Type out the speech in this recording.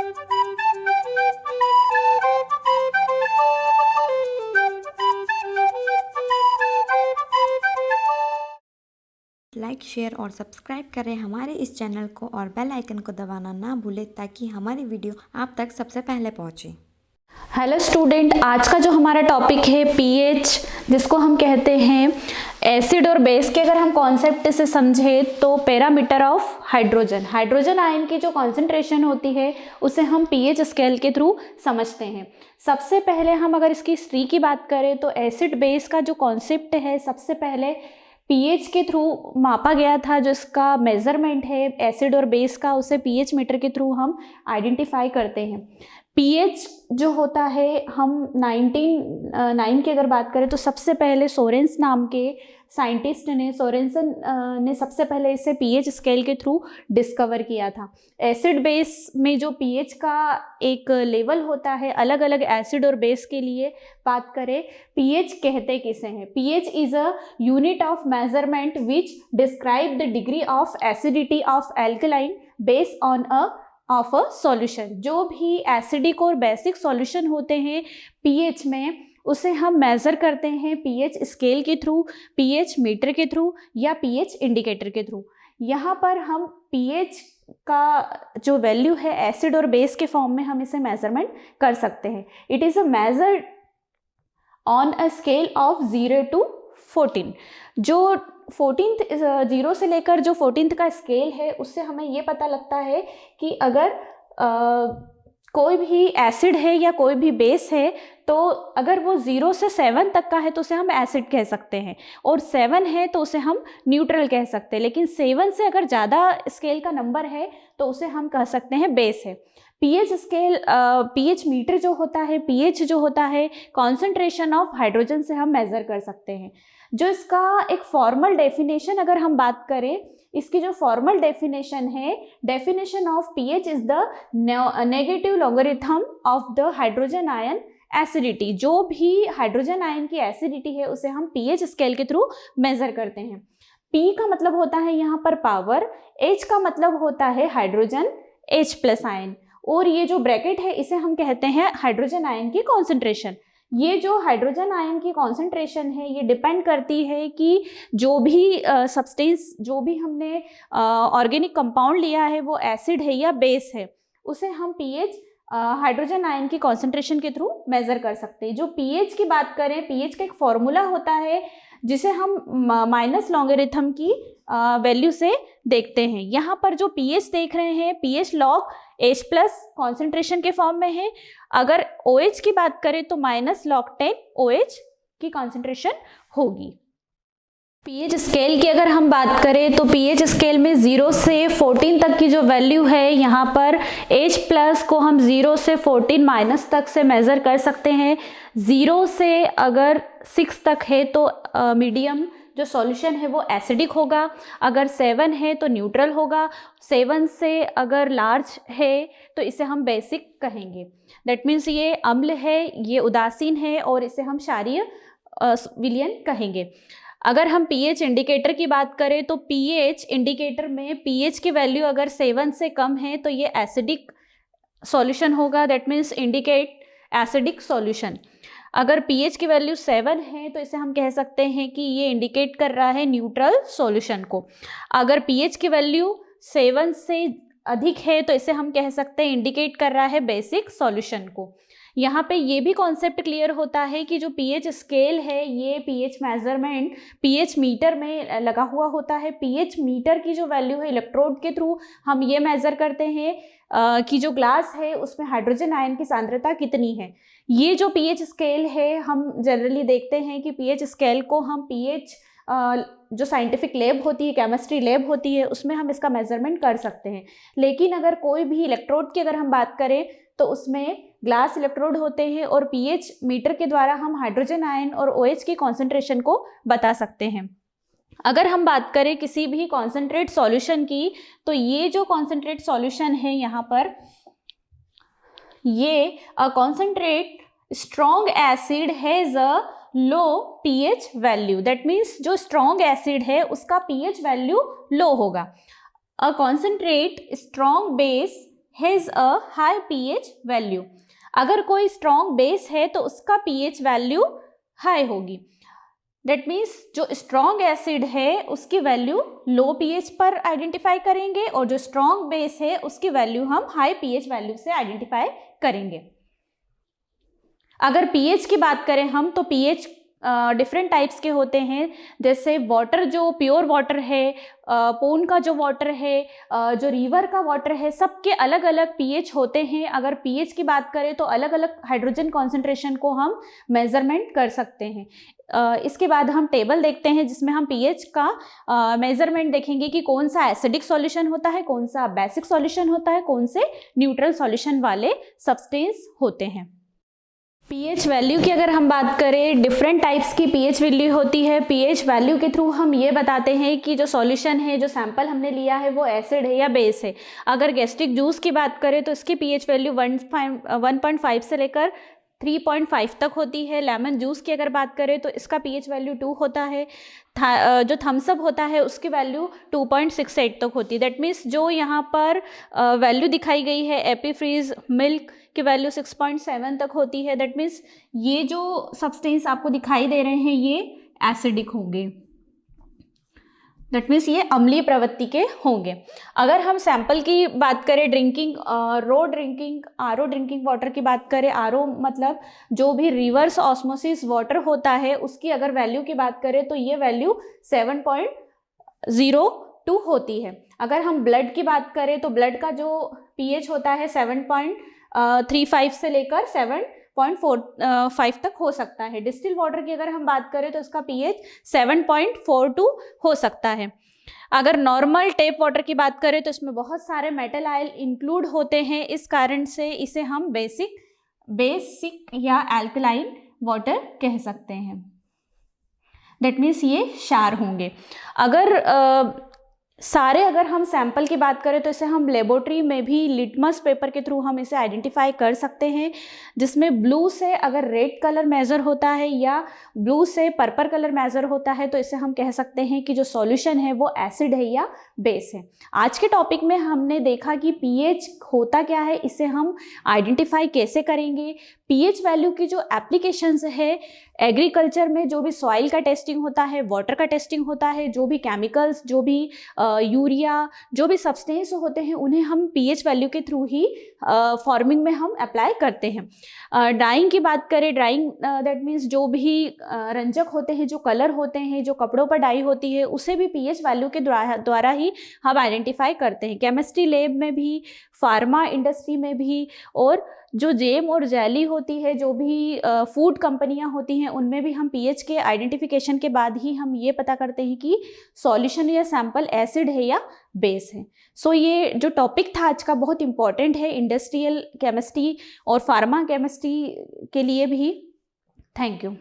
Like, share और subscribe करें हमारे इस चैनल को और बेल आइकन को दबाना ना भूलें ताकि हमारी वीडियो आप तक सबसे पहले पहुंचे। हेलो स्टूडेंट, आज का जो हमारा टॉपिक है पीएच, जिसको हम कहते हैं एसिड और बेस के अगर हम कॉन्सेप्ट से समझे तो पैरामीटर ऑफ हाइड्रोजन आयन की जो कॉन्सेंट्रेशन होती है उसे हम पीएच स्केल के थ्रू समझते हैं। सबसे पहले हम अगर इसकी हिस्ट्री की बात करें तो एसिड बेस का जो कॉन्सेप्ट है सबसे पहले पीएच के थ्रू मापा गया था। जो इसका मेजरमेंट है एसिड और बेस का, उसे पीएच मीटर के थ्रू हम आइडेंटिफाई करते हैं। पीएच जो होता है, हम 1909 की अगर बात करें तो सबसे पहले सोरेंस नाम के साइंटिस्ट ने सोरेंसन ने सबसे पहले इसे पीएच स्केल के थ्रू डिस्कवर किया था। एसिड बेस में जो पीएच का एक लेवल होता है, अलग अलग एसिड और बेस के लिए बात करें, पीएच कहते किसे हैं? PH is a unit of measurement which describe the degree of acidity of alkaline base on of a solution. जो भी एसिडिक और बेसिक सॉल्यूशन होते हैं पीएच में, उसे हम मेज़र करते हैं पीएच स्केल के थ्रू, पीएच मीटर के थ्रू या पीएच इंडिकेटर के थ्रू। यहाँ पर हम पीएच का जो वैल्यू है एसिड और बेस के फॉर्म में हम इसे मेजरमेंट कर सकते हैं। It is a measured on a scale of 0 to 14। जो 14th 0 से लेकर जो 14th का स्केल है, उससे हमें ये पता लगता है कि अगर कोई भी एसिड है या कोई भी बेस है तो अगर वो 0 से 7 तक का है तो उसे हम एसिड कह सकते हैं, और 7 है तो उसे हम न्यूट्रल कह सकते हैं। लेकिन 7 से अगर ज़्यादा स्केल का नंबर है तो उसे हम कह सकते हैं बेस है। पीएच स्केल, पीएच मीटर जो होता है, पीएच जो होता है कॉन्सेंट्रेशन ऑफ हाइड्रोजन से हम मेज़र कर सकते हैं। जो इसका एक फॉर्मल डेफिनेशन अगर हम बात करें, इसकी जो फॉर्मल डेफिनेशन है, definition of pH is the negative logarithm of the hydrogen ion acidity. जो भी हाइड्रोजन आयन की एसिडिटी है उसे हम पीएच स्केल के थ्रू मेजर करते हैं। पी का मतलब होता है यहाँ पर पावर, एच का मतलब होता है हाइड्रोजन, एच प्लस आयन, और ये जो ब्रैकेट है इसे हम कहते हैं हाइड्रोजन आयन की कॉन्सेंट्रेशन। ये जो हाइड्रोजन आयन की कॉन्सेंट्रेशन है ये डिपेंड करती है कि जो भी सब्सटेंस, जो भी हमने ऑर्गेनिक कंपाउंड लिया है वो एसिड है या बेस है, उसे हम पीएच हाइड्रोजन आयन की कॉन्सेंट्रेशन के थ्रू मेज़र कर सकते हैं। जो पीएच की बात करें, पीएच का एक फॉर्मूला होता है जिसे हम माइनस लॉगरिथम की वैल्यू से देखते हैं। यहाँ पर जो पीएच देख रहे हैं, pH log H plus concentration के फॉर्म में है। अगर OH की बात करें तो माइनस लॉग 10 OH की कॉन्सेंट्रेशन होगी। पीएच स्केल की अगर हम बात करें तो पीएच स्केल में 0 से 14 तक की जो वैल्यू है, यहाँ पर H प्लस को हम 0 से 14 माइनस तक से मेज़र कर सकते हैं। 0 से अगर 6 तक है तो मीडियम जो सॉल्यूशन है वो एसिडिक होगा, अगर 7 है तो न्यूट्रल होगा, 7 से अगर लार्ज है तो इसे हम बेसिक कहेंगे। दैट मीन्स ये अम्ल है, ये उदासीन है और इसे हम क्षारीय विलयन कहेंगे। अगर हम पीएच इंडिकेटर की बात करें तो पीएच इंडिकेटर में पीएच की वैल्यू अगर 7 से कम है तो ये एसिडिक सॉल्यूशन होगा। That means indicate acidic solution. अगर पीएच की वैल्यू 7 है तो इसे हम कह सकते हैं कि ये इंडिकेट कर रहा है न्यूट्रल सॉल्यूशन को। अगर पीएच की वैल्यू 7 से अधिक है तो इसे हम कह सकते हैं इंडिकेट कर रहा है बेसिक सॉल्यूशन को। यहाँ पे ये भी कॉन्सेप्ट क्लियर होता है कि जो पीएच स्केल है ये पीएच मेजरमेंट पीएच मीटर में लगा हुआ होता है। पीएच मीटर की जो वैल्यू है इलेक्ट्रोड के थ्रू हम ये मेज़र करते हैं कि जो ग्लास है उसमें हाइड्रोजन आयन की सांद्रता कितनी है। ये जो पीएच स्केल है, हम जनरली देखते हैं कि पीएच स्केल को हम पीएच जो साइंटिफिक लैब होती है, केमिस्ट्री लैब होती है, उसमें हम इसका मेजरमेंट कर सकते हैं। लेकिन अगर कोई भी इलेक्ट्रोड की अगर हम बात करें तो उसमें ग्लास इलेक्ट्रोड होते हैं और पीएच मीटर के द्वारा हम हाइड्रोजन आयन और OH की कॉन्सेंट्रेशन को बता सकते हैं। अगर हम बात करें किसी भी कॉन्सेंट्रेट सॉल्यूशन की, तो ये जो कॉन्सेंट्रेट सॉल्यूशन है यहाँ पर, ये concentrate strong acid has a low pH value. That means जो स्ट्रॉन्ग एसिड है उसका पीएच वैल्यू लो होगा। A concentrate strong base has a high pH value. अगर कोई स्ट्रॉन्ग बेस है तो उसका pH वैल्यू हाई होगी। दैट मीन्स जो स्ट्रॉन्ग एसिड है उसकी वैल्यू लो pH पर आइडेंटिफाई करेंगे और जो स्ट्रॉन्ग बेस है उसकी वैल्यू हम हाई pH वैल्यू से आइडेंटिफाई करेंगे। अगर pH की बात करें हम तो pH डिफरेंट टाइप्स के होते हैं, जैसे वाटर जो प्योर वाटर है, पोन का जो वाटर है, जो रिवर का वाटर है, सबके अलग अलग pH होते हैं। अगर pH की बात करें तो अलग अलग हाइड्रोजन कॉन्सेंट्रेशन को हम मेजरमेंट कर सकते हैं। इसके बाद हम टेबल देखते हैं जिसमें हम pH का मेजरमेंट देखेंगे कि कौन सा एसिडिक सॉल्यूशन होता है, कौन सा बेसिक सॉल्यूशन होता है, कौन से न्यूट्रल सॉल्यूशन वाले सब्सटेंस होते हैं। pH वैल्यू की अगर हम बात करें, डिफरेंट टाइप्स की pH वैल्यू होती है। pH वैल्यू के थ्रू हम ये बताते हैं कि जो सॉल्यूशन है, जो सैंपल हमने लिया है वो एसिड है या बेस है। अगर गैस्ट्रिक जूस की बात करें तो इसकी pH वैल्यू 1.5 से लेकर 3.5 तक होती है। लेमन जूस की अगर बात करें तो इसका pH वैल्यू 2 होता है। जो थम्सअप होता है उसकी वैल्यू 2.68 तक होती है। दैट मीन्स जो यहाँ पर वैल्यू दिखाई गई है एपी फ्रीज मिल्क की वैल्यू 6.7 तक होती है। दैट मीन्स ये जो सब्सटेंस आपको दिखाई दे रहे हैं ये एसिडिक होंगे। दैट मीन्स ये अम्लीय प्रवृत्ति के होंगे। अगर हम सैंपल की बात करें, ड्रिंकिंग आरओ ड्रिंकिंग वाटर की बात करें, आरओ मतलब जो भी रिवर्स ऑस्मोसिस वाटर होता है उसकी अगर वैल्यू की बात करें तो ये वैल्यू 7.02 होती है। अगर हम ब्लड की बात करें तो ब्लड का जो pH होता है 7.35 से लेकर 7.45 तक हो सकता है। डिस्टिल वाटर की अगर हम बात करें तो इसका pH 7.42 हो सकता है। अगर नॉर्मल टेप वाटर की बात करें तो इसमें बहुत सारे मेटल आयल इंक्लूड होते हैं, इस कारण से इसे हम बेसिक या एल्कलाइन वाटर कह सकते हैं। दैट मीन्स ये क्षार होंगे। अगर हम सैंपल की बात करें तो इसे हम लेबोरेटरी में भी लिटमस पेपर के थ्रू हम इसे आइडेंटिफाई कर सकते हैं, जिसमें ब्लू से अगर रेड कलर मेजर होता है या ब्लू से पर्पल कलर मेजर होता है तो इसे हम कह सकते हैं कि जो सॉल्यूशन है वो एसिड है या बेस है। आज के टॉपिक में हमने देखा कि pH होता क्या है, इसे हम आइडेंटिफाई कैसे करेंगे। pH वैल्यू की जो एप्लीकेशंस है, एग्रीकल्चर में जो भी सॉइल का टेस्टिंग होता है, वाटर का टेस्टिंग होता है, जो भी केमिकल्स, जो भी यूरिया, जो भी सब्सटेंस होते हैं उन्हें हम pH वैल्यू के थ्रू ही फार्मिंग में हम अप्लाई करते हैं। डाइंग की बात करें, डाइंग दैट मीन्स जो भी रंजक होते हैं, जो कलर होते हैं, जो कपड़ों पर डाई होती है, उसे भी pH वैल्यू के द्वारा ही हम आइडेंटिफाई करते हैं। केमिस्ट्री लैब में भी, फार्मा इंडस्ट्री में भी, और जो जेम और जेली होती है, जो भी फूड कंपनियां होती हैं, उनमें भी हम pH के आइडेंटिफिकेशन के बाद ही हम ये पता करते हैं कि सॉल्यूशन या सैंपल एसिड है या बेस है। सो ये जो टॉपिक था आज का बहुत इंपॉर्टेंट है इंडस्ट्रियल केमिस्ट्री और फार्मा केमिस्ट्री के लिए भी। Thank you.